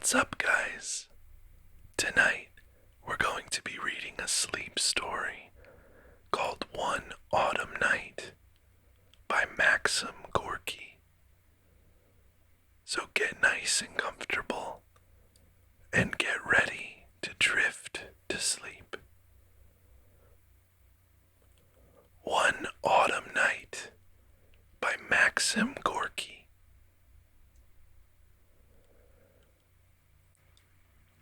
What's up, guys? Tonight, we're going to be reading a sleep story called One Autumn Night by Maxim Gorky. So get nice and comfortable and get ready to drift to sleep. One Autumn Night by Maxim Gorky.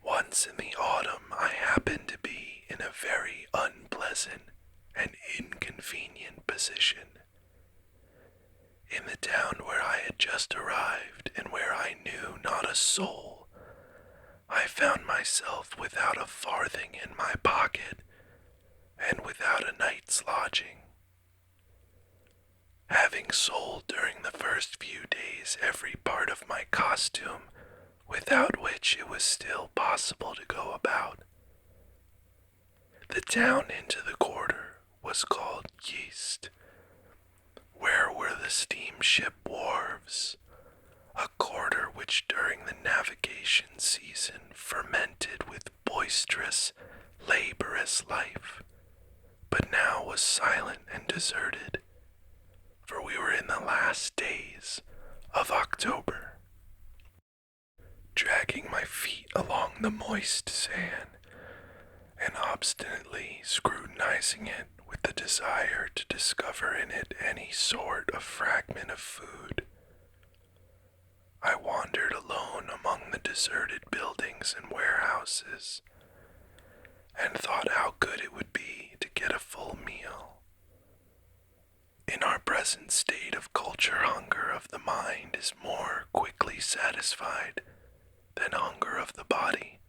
Once in the autumn, I happened to be in a very unpleasant and inconvenient position. In the town where I had just arrived and where I knew not a soul, I found myself without a farthing in my pocket and without a night's lodging. Having sold during the first few days every part of my costume without which it was still possible to go about. The town into the quarter was called Yeast, where were the steamship wharves, a quarter which during the navigation season fermented with boisterous, laborious life, but now was silent and deserted, for we were in the last days of October. Dragging my feet along the moist sand and obstinately scrutinizing it with the desire to discover in it any sort of fragment of food, I wandered alone among the deserted buildings and warehouses and thought how good it would be to get a full meal. In our present state of culture, hunger of the mind is more quickly satisfied than hunger of the body.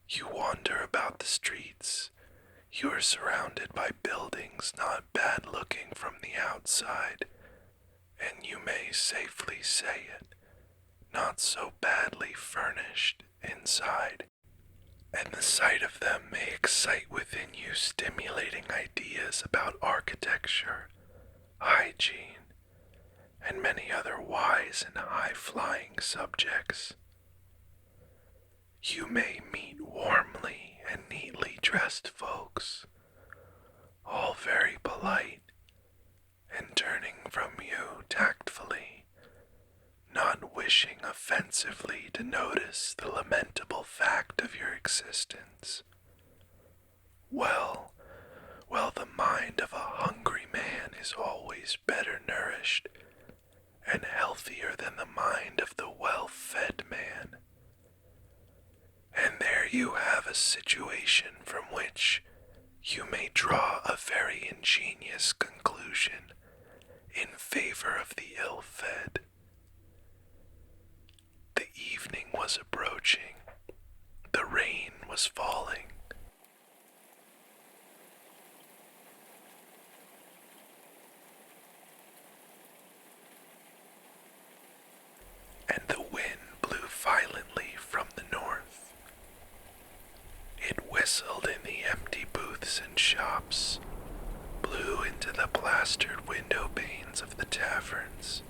You wander about the streets. You are surrounded by buildings not bad looking from the outside, and you may safely say it, not so badly furnished inside. And the sight of them may excite within you stimulating ideas about architecture, hygiene, and many other wise and high-flying subjects. You may meet warmly and neatly dressed folks, all very polite, and turning from you tactfully, not wishing offensively to notice the lamentable fact of your existence. Well, the mind of a hungry man is always better nourished and healthier than the mind of the well-fed man. And there you have a situation from which you may draw a very ingenious conclusion in favor of the ill-fed. The evening was approaching. The rain was falling. And the wind blew violently from the north. It whistled in the empty booths and shops, blew into the plastered window panes of the taverns,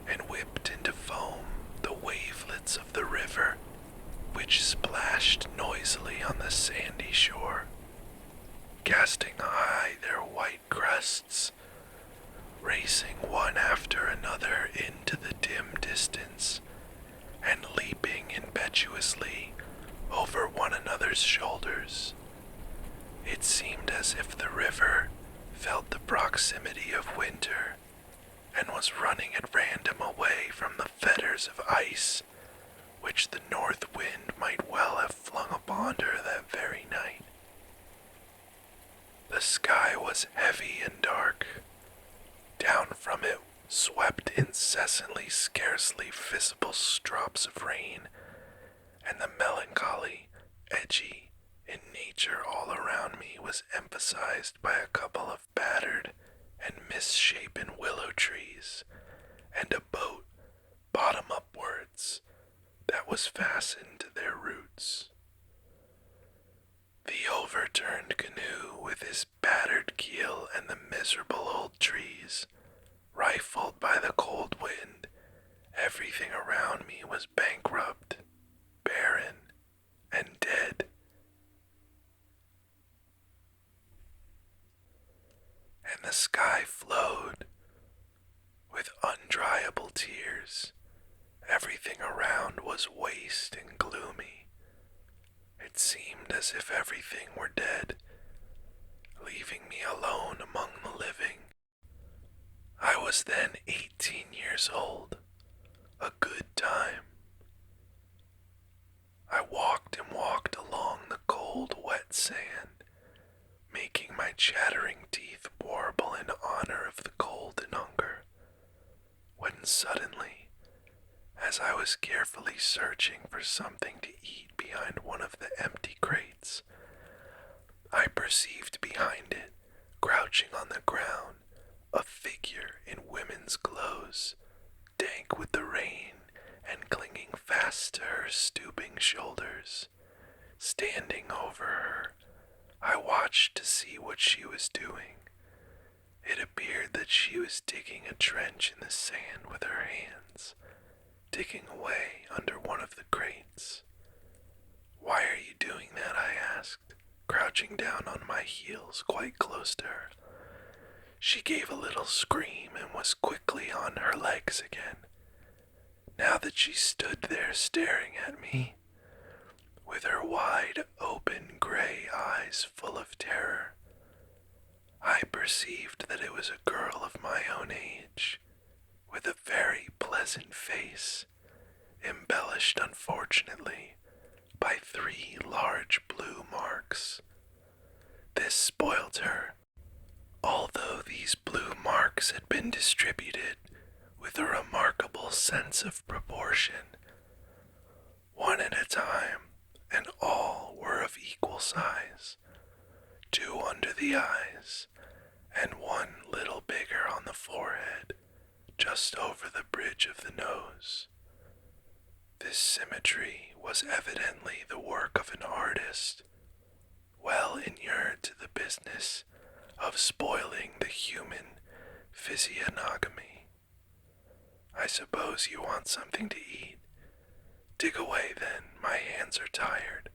and whipped into foam the wavelets of the river, which splashed noisily on the sandy shore, casting high their white crests, racing one after another into the dim distance, and leaping impetuously over one another's shoulders. It seemed as if the river felt the proximity of winter and was running at random away from the fetters of ice which the north wind might well have flung upon her that very night. The sky was heavy and dark. Down from it swept incessantly scarcely visible drops of rain, and the melancholy, edgy in nature all around me was emphasized by a couple of battered and misshapen willow trees, and a boat, bottom upwards, that was fastened to their roots. The overturned canoe with his battered keel and the miserable old trees, rifled by the cold wind, everything around me was bankrupt Everything around was waste and gloomy. It seemed as if everything were dead, leaving me alone among the living. I was then 18 years old, a good time. I walked and walked along the cold, wet sand, making my chattering teeth warble in honor of the cold and hunger, when suddenly, as I was carefully searching for something to eat behind one of the empty crates, I perceived behind it, crouching on the ground, a figure in women's clothes, dank with the rain and clinging fast to her stooping shoulders. Standing over her, I watched to see what she was doing. It appeared that she was digging a trench in the sand with her hands, digging away under one of the crates. "Why are you doing that?" I asked, crouching down on my heels quite close to her. She gave a little scream and was quickly on her legs again. Now that she stood there staring at me, with her wide open gray eyes full of terror, I perceived that it was a girl of my own age, with a very pleasant face, embellished unfortunately by 3 large blue marks. This spoiled her, although these blue marks had been distributed with a remarkable sense of proportion, one at a time, and all were of equal size, 2 under the eyes, and 1 little bigger on the forehead, just over the bridge of the nose. This symmetry was evidently the work of an artist, well inured to the business of spoiling the human physiognomy. "I suppose you want something to eat. Dig away then, my hands are tired.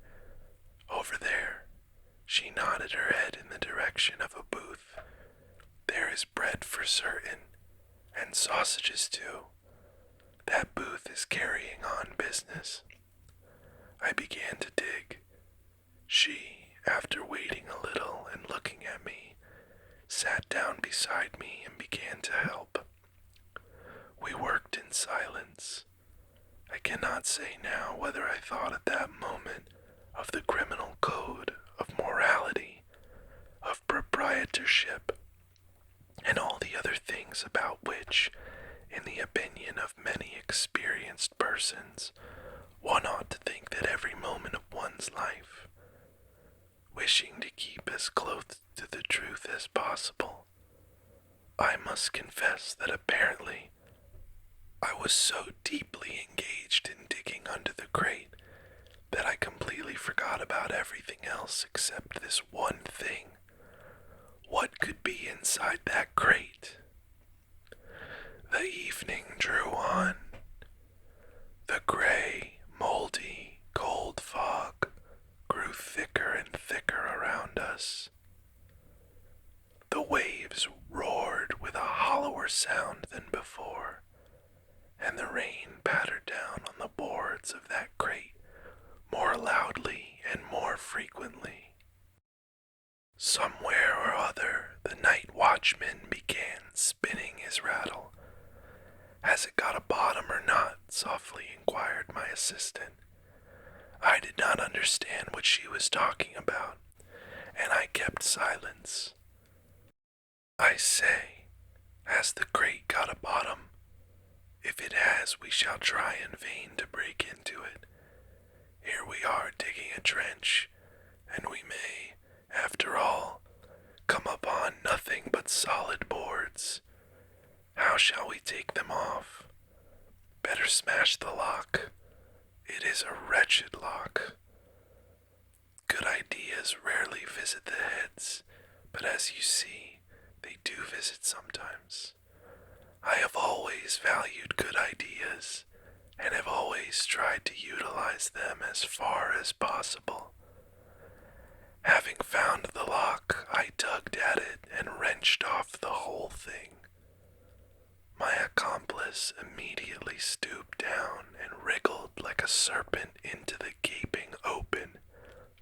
Over there," she nodded her head in the direction of a booth. "There is bread for certain, and sausages too. That booth is carrying on business." I began to dig. She, after waiting a little and looking at me, sat down beside me and began to help. We worked in silence. I cannot say now whether I thought at that moment of the criminal code, of morality, of proprietorship, and all the other things about which, in the opinion of many experienced persons, one ought to think that every moment of one's life. Wishing to keep as close to the truth as possible, I must confess that apparently I was so deeply engaged in digging under the crate that I completely forgot about everything else except this one thing. What could be inside that crate? The evening drew on. The gray, moldy, cold fog grew thicker and thicker around us. The waves roared with a hollower sound than before, and the rain pattered down on the boards of that crate more loudly and more frequently. Somewhere or other, the night watchman began spinning his rattle. "Has it got a bottom or not?" softly inquired my assistant. I did not understand what she was talking about, and I kept silence. "I say, has the crate got a bottom? If it has, we shall try in vain to break into it. Here we are digging a trench, and we may, after all, come upon nothing but solid boards. How shall we take them off? Better smash the lock. It is a wretched lock." Good ideas rarely visit the heads, but as you see, they do visit sometimes. I have always valued good ideas, and have always tried to utilize them as far as possible. Having found the lock, I tugged at it and wrenched off the whole thing. My accomplice immediately stooped down and wriggled like a serpent into the gaping open,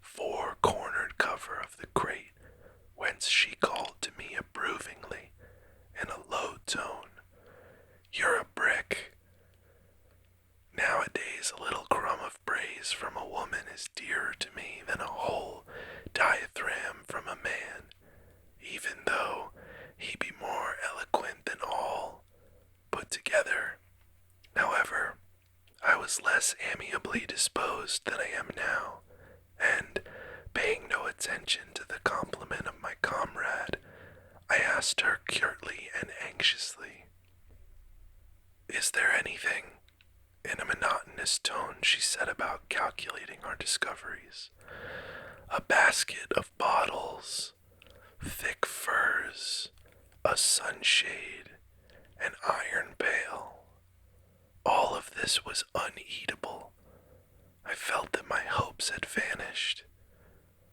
four-cornered cover of the crate, whence she called to me approvingly, in a low tone, "You're a brick." Nowadays, a little crumb of praise from a woman is dearer to me than a whole dithyramb from a man, even though he be more eloquent than all put together. However, I was less amiably disposed than I am now, and, paying no attention to the compliment of my comrade, I asked her curtly and anxiously, "Is there anything?" In a monotonous tone she set about calculating our discoveries. "A basket of bottles, thick furs, a sunshade, an iron pail." All of this was uneatable. I felt that my hopes had vanished.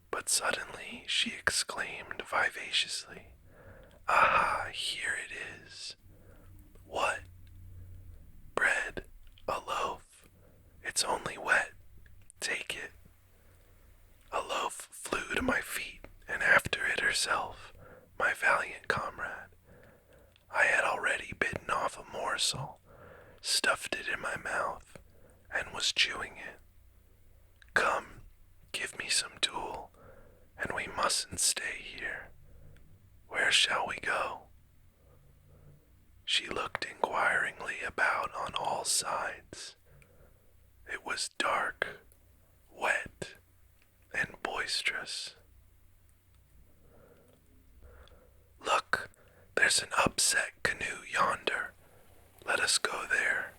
But suddenly she exclaimed vivaciously, "Aha, here it is." "What?" "Bread, a loaf. It's only wet. Take it." A loaf flew to my feet, and after it herself, my valiant comrade. I had already bitten off a morsel, stuffed it in my mouth, and was chewing it. "Come, give me some tool, and we mustn't stay here. Where shall we go?" She looked inquiringly about on all sides. It was dark, wet, and boisterous. "Look, there's an upset canoe yonder. Let us go there."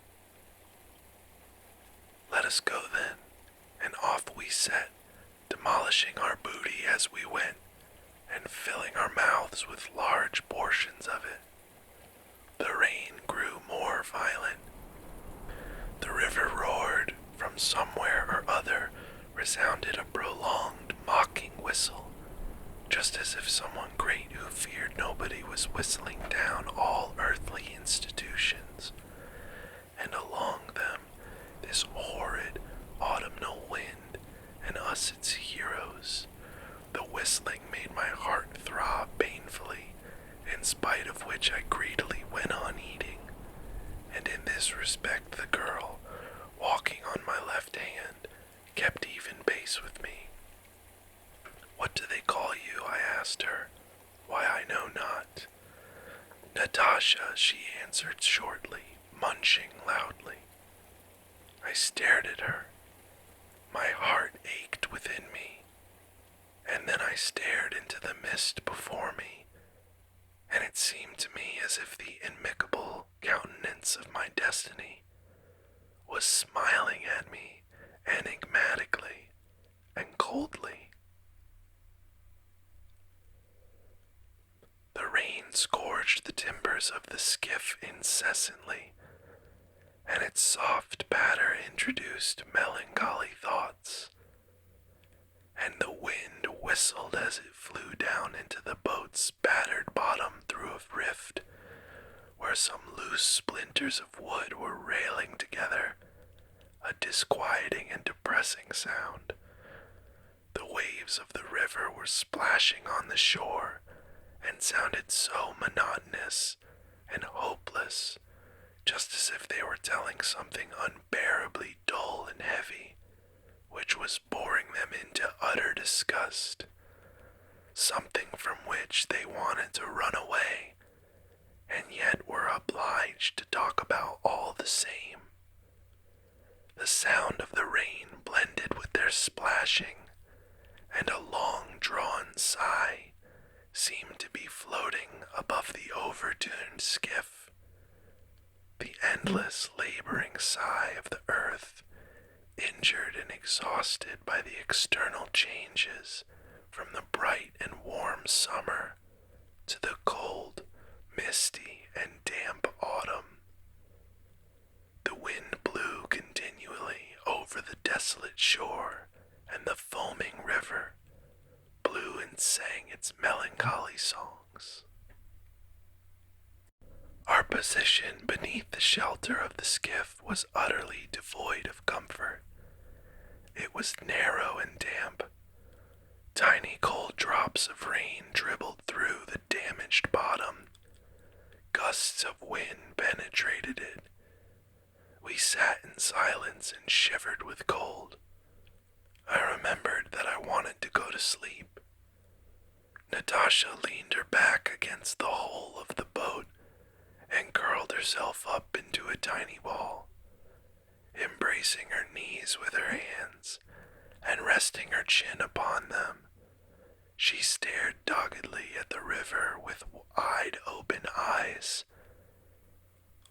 "Let us go then," and off we set, demolishing our booty as we went, and filling our mouths with large portions of it. The rain grew more violent. The river roared. From somewhere or other resounded a prolonged, mocking whistle, just as if someone great who feared nobody was whistling down all earthly institutions. And along them, this horrid autumnal wind, and us its heroes. The whistling made my heart throb painfully, in spite of which I greedily went on eating. And in this respect the girl, walking on my left hand, kept even pace with me. "What do they call you?" I asked her. "Why, I know not." "Natasha," she answered shortly, munching loudly. I stared at her. My heart ached within me. And then I stared into the mist before me, and it seemed to me as if the immickable countenance of my destiny was smiling at me enigmatically and coldly. The rain scourged the timbers of the skiff incessantly, and its soft patter introduced melancholy thoughts, and the wind whistled as it flew down into the boat's battered bottom through a rift where some loose splinters of wood were railing together, a disquieting and depressing sound. The waves of the river were splashing on the shore and sounded so monotonous and hopeless, just as if they were telling something unbearably dull and heavy, which was boring them into utter disgust, something from which they wanted to run away, and yet were obliged to talk about all the same. The sound of the rain blended with their splashing, and a long-drawn sigh seemed to be floating above the overturned skiff, the endless laboring sigh of the earth, injured and exhausted by the external changes from the bright and warm summer to the cold, misty, and damp autumn. The wind blew continually over the desolate shore, and the foaming river blew and sang its melancholy songs. Our position beneath the shelter of the skiff was utterly devoid of comfort. It was narrow and damp. Tiny cold drops of rain dribbled through the damaged bottom. Gusts of wind penetrated it. We sat in silence and shivered with cold. I remembered that I wanted to go to sleep. Natasha leaned her back against the hull of the boat and curled herself up into a tiny ball, embracing her knees with her hands and resting her chin upon them. She stared doggedly at the river with wide-open eyes.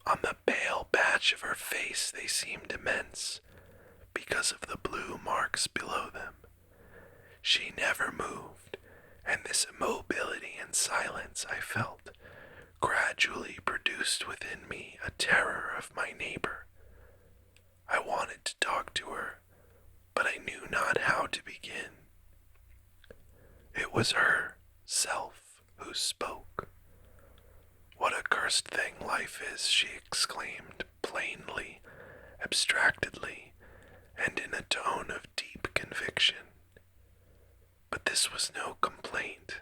On the pale patch of her face they seemed immense because of the blue marks below them. She never moved, and this immobility and silence I felt gradually produced within me a terror of my neighbor. I wanted to talk to her, but I knew not how to begin. It was her self who spoke. "What a cursed thing life is," she exclaimed plainly, abstractedly, and in a tone of deep conviction. But this was no complaint.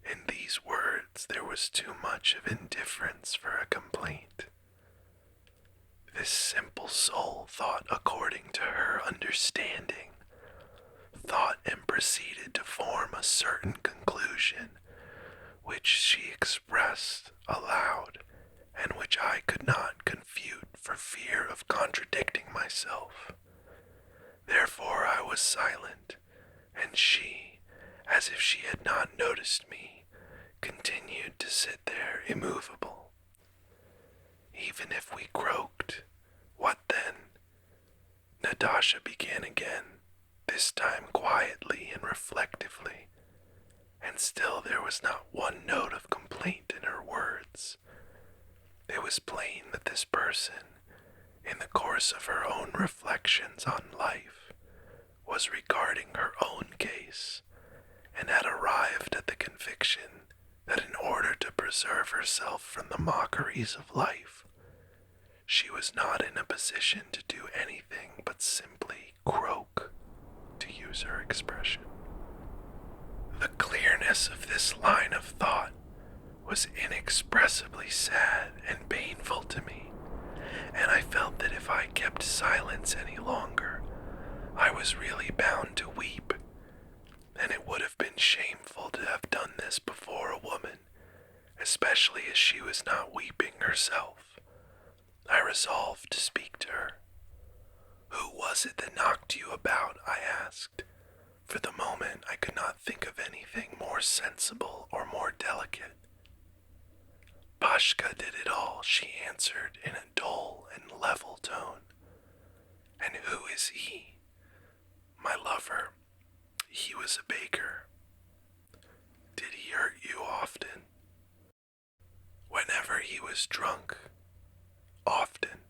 In these words there was too much of indifference for a complaint. This simple soul thought according to her understanding, thought and proceeded to form a certain conclusion, which she expressed aloud, and which I could not confute for fear of contradicting myself. Therefore I was silent, and she, as if she had not noticed me, continued to sit there immovable. "Even if we croaked, what then?" Natasha began again, this time quietly and reflectively, and still there was not one note of complaint in her words. It was plain that this person, in the course of her own reflections on life, was regarding her own case, and had arrived at the conviction that in order to preserve herself from the mockeries of life, she was not in a position to do anything but simply croak, to use her expression. The clearness of this line of thought was inexpressibly sad and painful to me, and I felt that if I kept silence any longer, I was really bound to weep, and it would have been shameful to have done this before a woman, especially as she was not weeping herself. I resolved to speak to her. "Who was it that knocked you about?" I asked. For the moment I could not think of anything more sensible or more delicate. "Pashka did it all," she answered in a dull and level tone. "And who is he?" "My lover. He was a baker." "Did he hurt you often?" "Whenever he was drunk. Often."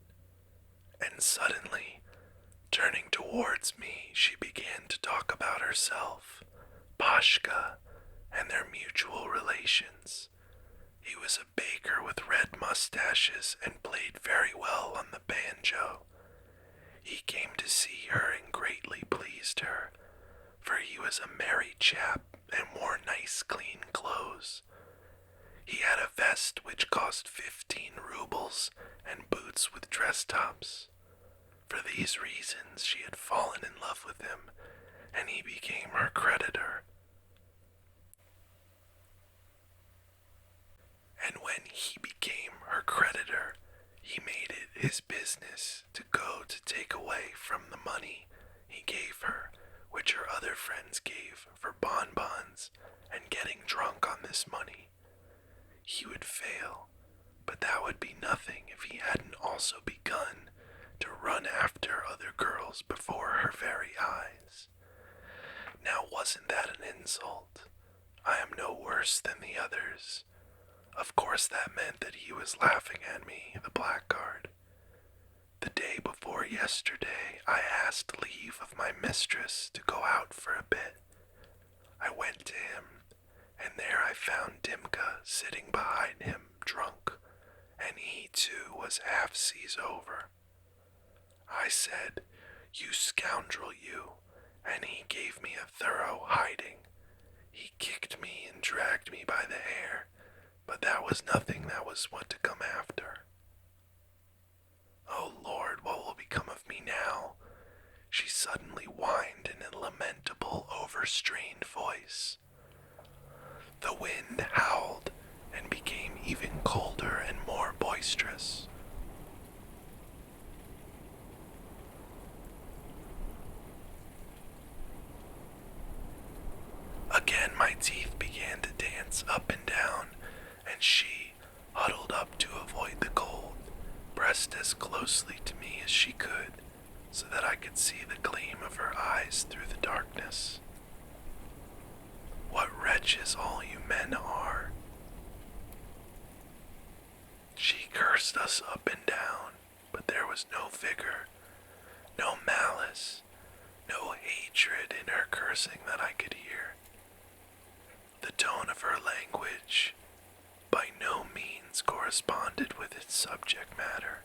And suddenly, turning towards me, she began to talk about herself, Pashka, and their mutual relations. He was a baker with red mustaches and played very well on the banjo. He came to see her and greatly pleased her, for he was a merry chap and wore nice clean clothes. He had a vest which cost 15 rubles and boots with dress tops. For these reasons she had fallen in love with him, and he became her creditor. And when he became her creditor, he made it his business to go to take away from the money he gave her, which her other friends gave for bonbons, and getting drunk on this money. He would fail, but that would be nothing if he hadn't also begun to run after other girls before her very eyes. Now wasn't that an insult? I am no worse than the others. Of course that meant that he was laughing at me, the blackguard. The day before yesterday I asked leave of my mistress to go out for a bit. I went to him, and there I found Dimka sitting behind him, drunk, and he too was half seas over. I said, "You scoundrel, you," and he gave me a thorough hiding. He kicked me and dragged me by the hair, but that was nothing. That was what to come after. "Oh Lord, what will become of me now?" she suddenly whined in a lamentable, overstrained voice. The wind howled and became even colder and more boisterous. Again my teeth began to dance up and down, and she, huddled up to avoid the cold, pressed as closely to me as she could, so that I could see the gleam of her eyes through the darkness. "What wretches all you men are." She cursed us up and down, but there was no vigor, no malice, no hatred in her cursing that I could hear. The tone of her language by no means corresponded with its subject matter,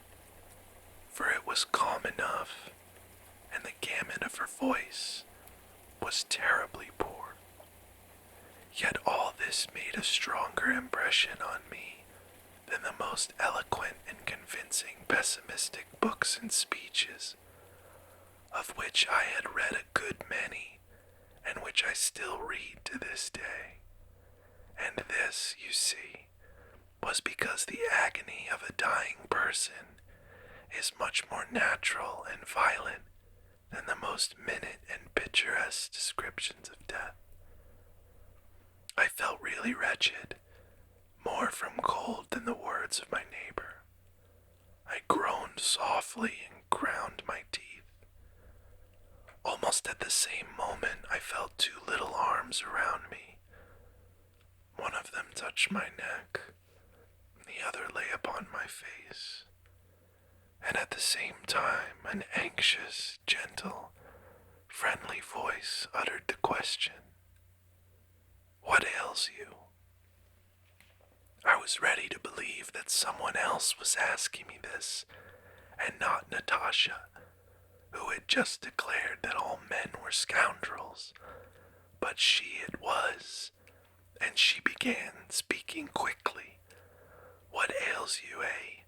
for it was calm enough, and the gamut of her voice was terribly poor. Yet all this made a stronger impression on me than the most eloquent and convincing pessimistic books and speeches, of which I had read a good many, and which I still read to this day. And this, you see, was because the agony of a dying person is much more natural and violent than the most minute and picturesque descriptions of death. I felt really wretched, more from cold than the words of my neighbor. I groaned softly and ground my teeth. Almost at the same moment I felt two little arms around me. One of them touched my neck, the other lay upon my face, and at the same time an anxious, gentle, friendly voice uttered the question, "What ails you?" I was ready to believe that someone else was asking me this, and not Natasha, who had just declared that all men were scoundrels, but she it was, and she began speaking quickly. "What ails you, eh?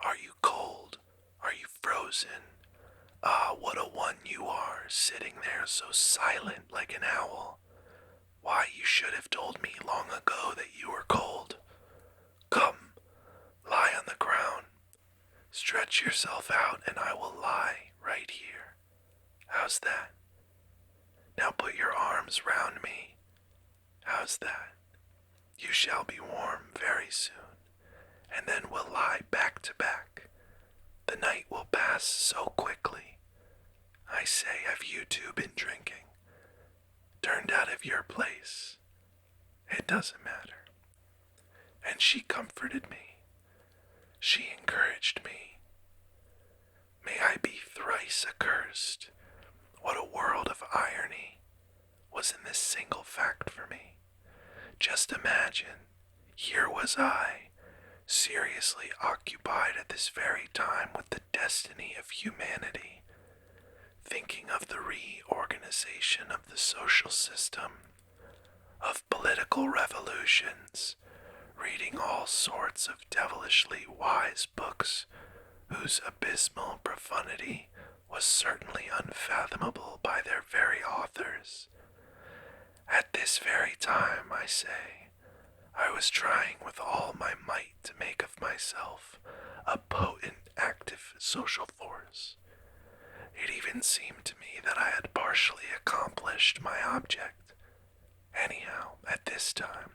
Are you cold? Are you frozen? Ah, what a one you are, sitting there so silent like an owl. Why, you should have told me long ago that you were cold. Come, lie on the ground. Stretch yourself out and I will lie right here. How's that? Now put your arms round me. How's that? You shall be warm very soon, and then we'll lie back to back. The night will pass so quickly. I say, have you two been drinking? Turned out of your place? It doesn't matter." And she comforted me. She encouraged me. May I be thrice accursed. What a world of irony was in this single fact for me. Just imagine, here was I, seriously occupied at this very time with the destiny of humanity, thinking of the reorganization of the social system, of political revolutions, reading all sorts of devilishly wise books whose abysmal profundity was certainly unfathomable by their very authors. At this very time, I say, I was trying with all my might to make of myself a potent, active social force. It even seemed to me that I had partially accomplished my object. Anyhow, at this time,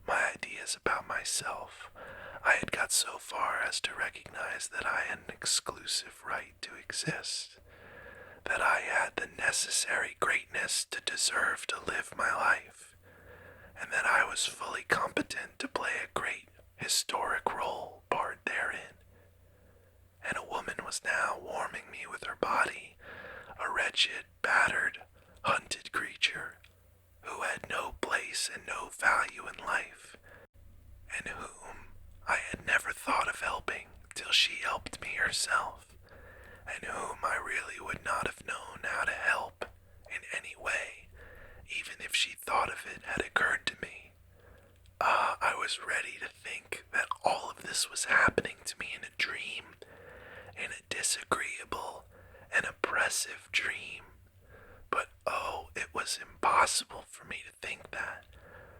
my ideas about myself, I had got so far as to recognize that I had an exclusive right to exist, that I had the necessary greatness to deserve to live my life, and that I was fully competent to play a great historic part therein. And a woman was now warming me with her body, a wretched, battered, hunted creature, who had no place and no value in life, and whom I had never thought of helping till she helped me herself, and whom I really would not have known how to help in any way, even if she thought of it had occurred to me. I was ready to think that all of this was happening to me in a dream, in a disagreeable and oppressive dream. But oh, it was impossible for me to think that,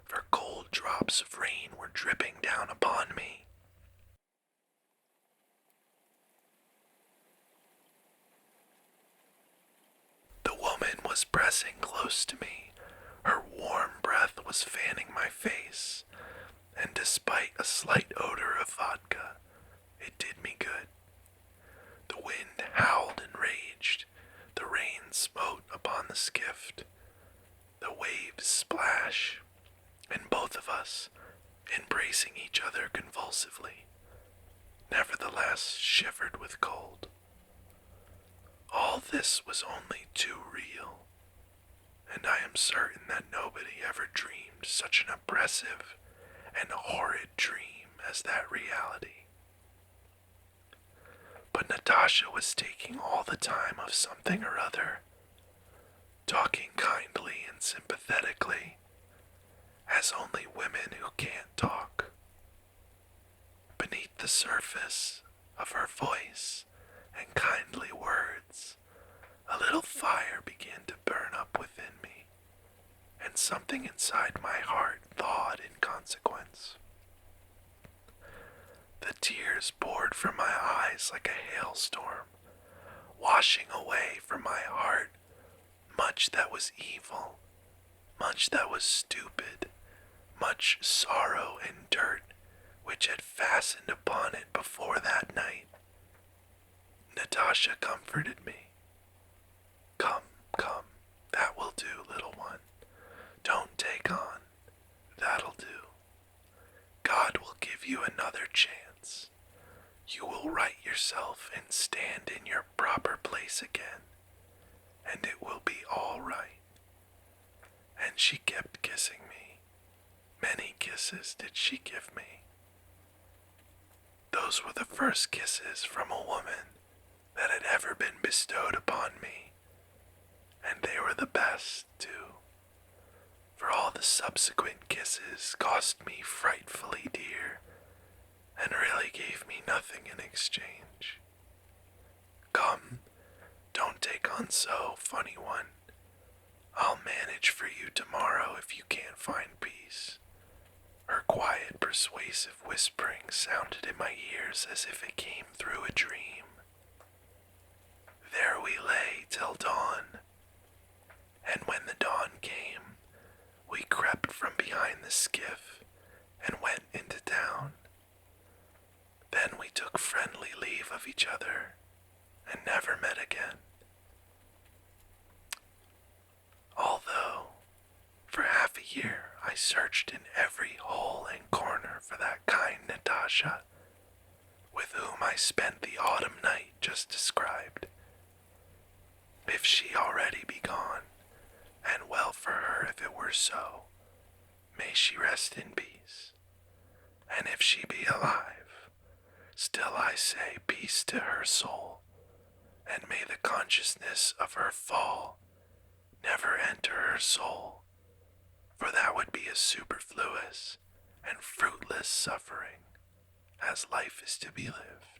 for cold drops of rain were dripping down upon me. The woman was pressing close to me. Her warm breath was fanning my face, and despite a slight odor of vodka, it did me good. The wind howled and raged. The rain smote upon the skiff. The waves splash, and both of us, embracing each other convulsively, nevertheless shivered with cold. All this was only too real, and I am certain that nobody ever dreamed such an oppressive and horrid dream as that reality. But Natasha was taking all the time of something or other, talking kindly and sympathetically, as only women who can't talk. Beneath the surface of her voice and kindly words, a little fire began to burn up within me, and something inside my heart thawed in consequence. The tears poured from my eyes like a hailstorm, washing away from my heart much that was evil, much that was stupid, much sorrow and dirt which had fastened upon it before that night. Natasha comforted me. Come, come, that will do, little one. Don't take on. That'll do. God will give you another chance. You will right yourself and stand in your proper place again, and it will be all right. And she kept kissing me. Many kisses did she give me. Those were the first kisses from a woman that had ever been bestowed upon me, and they were the best, too, for all the subsequent kisses cost me frightfully dear, and really gave me nothing in exchange. Come, don't take on so, funny one. I'll manage for you tomorrow if you can't find peace. Her quiet, persuasive whispering sounded in my ears as if it came through a dream. There we lay till dawn, and when the dawn came, we crept from behind the skiff and went into town. Then we took friendly leave of each other and never met again. Although, for half a year, I searched in every hole and corner for that kind Natasha, with whom I spent the autumn night just described. If she already be gone, and well for her if it were so, may she rest in peace. And if she be alive, still I say peace to her soul, and may the consciousness of her fall never enter her soul, for that would be a superfluous and fruitless suffering, as life is to be lived.